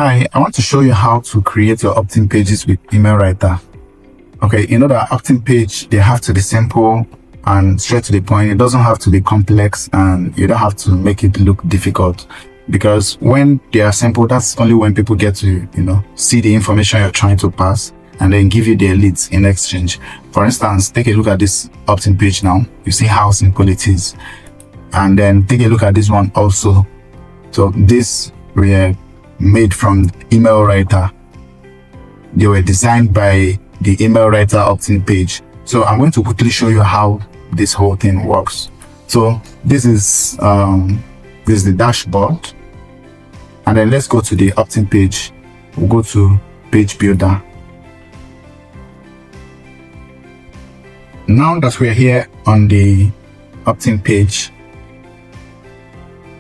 Hi, I want to show you how to create your opt-in pages with Email Writer. Okay, you know that opt-in page, they have to be simple and straight to the point. It doesn't have to be complex, and you don't have to make it look difficult, because when they are simple, that's only when people get to, see the information you're trying to pass and then give you their leads in exchange. For instance, take a look at this opt-in page now. You see how simple it is. And then take a look at this one also. So this were made from Email Writer. They were designed by the Email Writer opt-in page. So I'm going to quickly show you how this whole thing works. So this is the dashboard, and then let's go to the opt-in page. We'll go to Page Builder. Now that we're here on the opt-in page,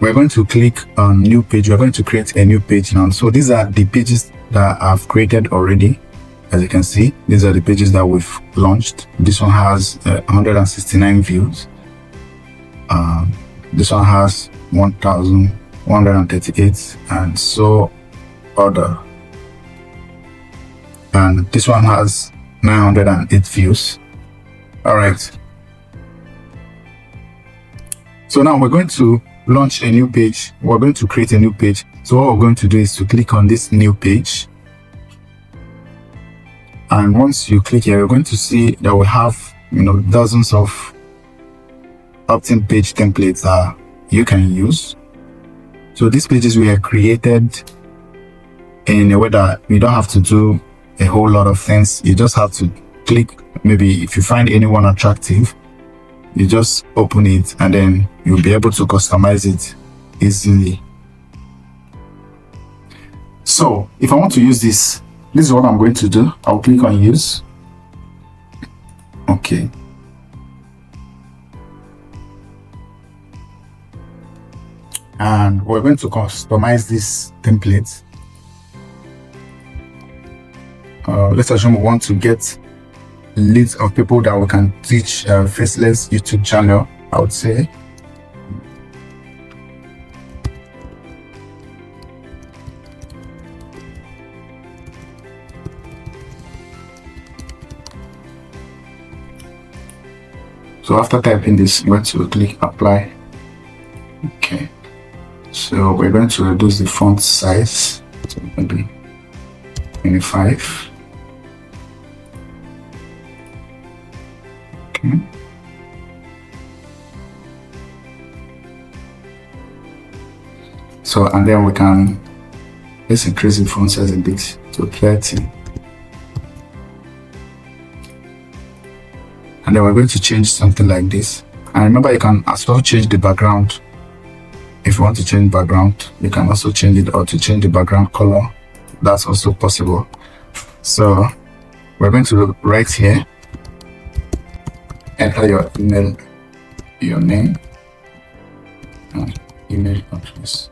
we're going to click on New Page. We're going to create a new page now. So these are the pages that I've created already. As you can see, these are the pages that we've launched. This one has 169 views. This one has 1,138, and so other. And this one has 908 views. All right. So now we're going to launch a new page. We're going to create a new page. So what we're going to do is to click on this new page. And once you click here, you're going to see that we have, dozens of opt-in page templates that you can use. So these pages were created in a way that you don't have to do a whole lot of things. You just have to click. Maybe if you find anyone attractive, you just open it, and then you'll be able to customize it easily. So if I want to use this is what I'm going to do. I'll click on use. Okay. And we're going to customize this template. Let's assume we want to get leads of people that we can teach faceless YouTube channel, I would say. So after typing this, I'm going to click apply. Okay. So we're going to reduce the font size to maybe 25. Okay. So, and then let's increase the font size a bit to 30. And then we're going to change something like this. And remember, you can as well change the background. If you want to change background, you can also change it, or to change the background color, that's also possible. So we're going to write here, enter your email, your name, and email address.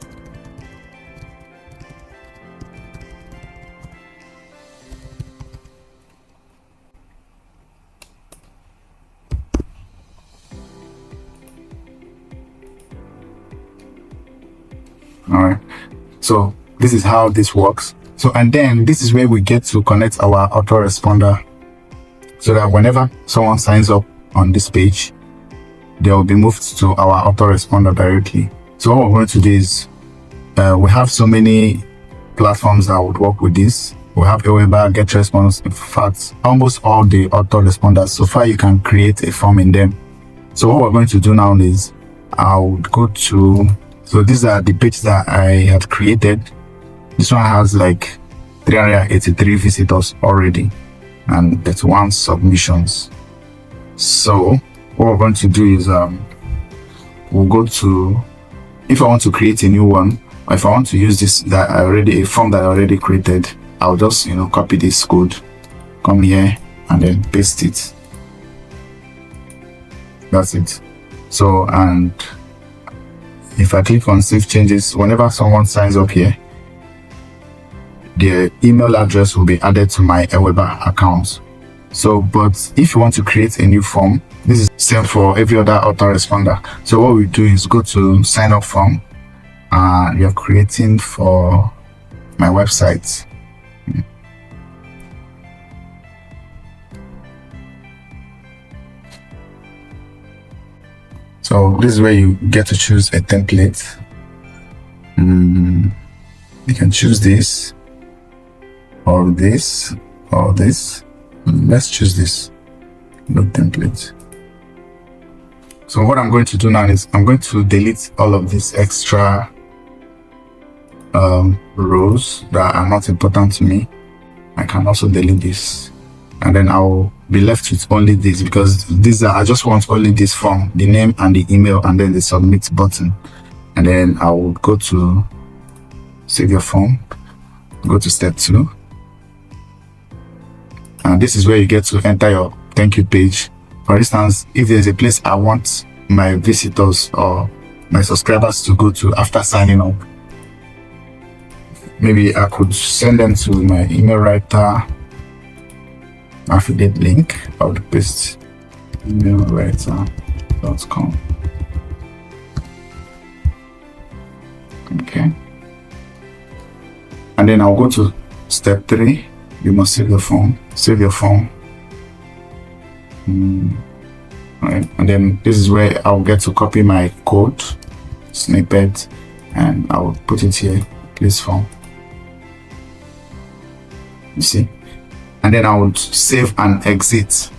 All right, so this is how this works. So, and then this is where we get to connect our autoresponder, so that whenever someone signs up on this page, they will be moved to our autoresponder directly. So what we're going to do is, we have so many platforms that would work with this. We have Aweber, GetResponse, in fact, almost all the autoresponders. So far, you can create a form in them. So what we're going to do now is, I would go to, so these are the pages that I had created. This one has like 383 visitors already and 31 submissions. So what we're going to do is, we'll go to, if I want to create a new one, or if I want to use this a form that I already created, I'll just copy this code, come here, and then paste it. That's it. So, and if I click on save changes, whenever someone signs up here, their email address will be added to my Aweber account. So, but if you want to create a new form, this is same for every other autoresponder. So what we do is go to sign up form. You're creating for my website. So this is where you get to choose a template. You can choose this or this or this. Let's choose this. No template. So what I'm going to do now is I'm going to delete all of these extra rows that are not important to me. I can also delete this, and then I'll be left with only this, because these are, I just want only this form, the name and the email, and then the submit button. And then I will go to save your form, go to step 2, and this is where you get to enter your thank you page. For instance, if there's a place I want my visitors or my subscribers to go to after signing up, maybe I could send them to my email writer affiliate link. I would paste emailwriter.com. Okay, and then I'll go to step 3. You must save the form. Save your form. Right, and then this is where I'll get to copy my code snippet, and I'll put it here. Place form. You see, and then I would save and exit.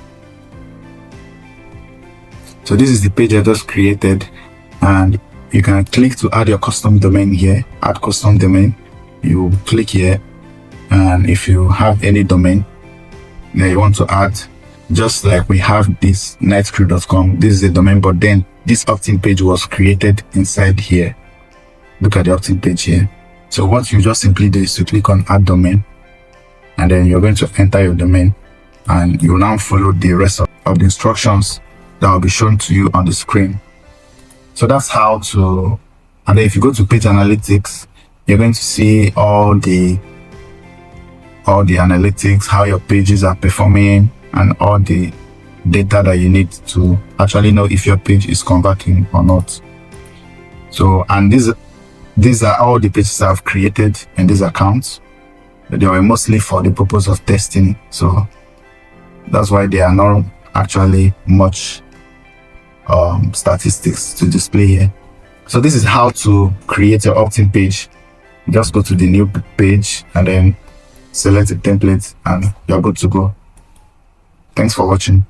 So this is the page I just created, and you can click to add your custom domain here. Add custom domain. You click here, and if you have any domain that you want to add, just like we have this nightcrew.com, this is the domain, but then this opt-in page was created inside here. Look at the opt-in page here. So what you just simply do is to click on add domain, and then you're going to enter your domain, and you will now follow the rest of the instructions that will be shown to you on the screen. So that's how to, and then if you go to page analytics, you're going to see all the analytics, how your pages are performing, and all the data that you need to actually know if your page is converting or not. So, and these are all the pages I've created in these accounts. They were mostly for the purpose of testing, so that's why they are not actually much statistics to display here. So this is how to create your opt-in page. Just go to the new page and then select a template, and you're good to go. Thanks for watching.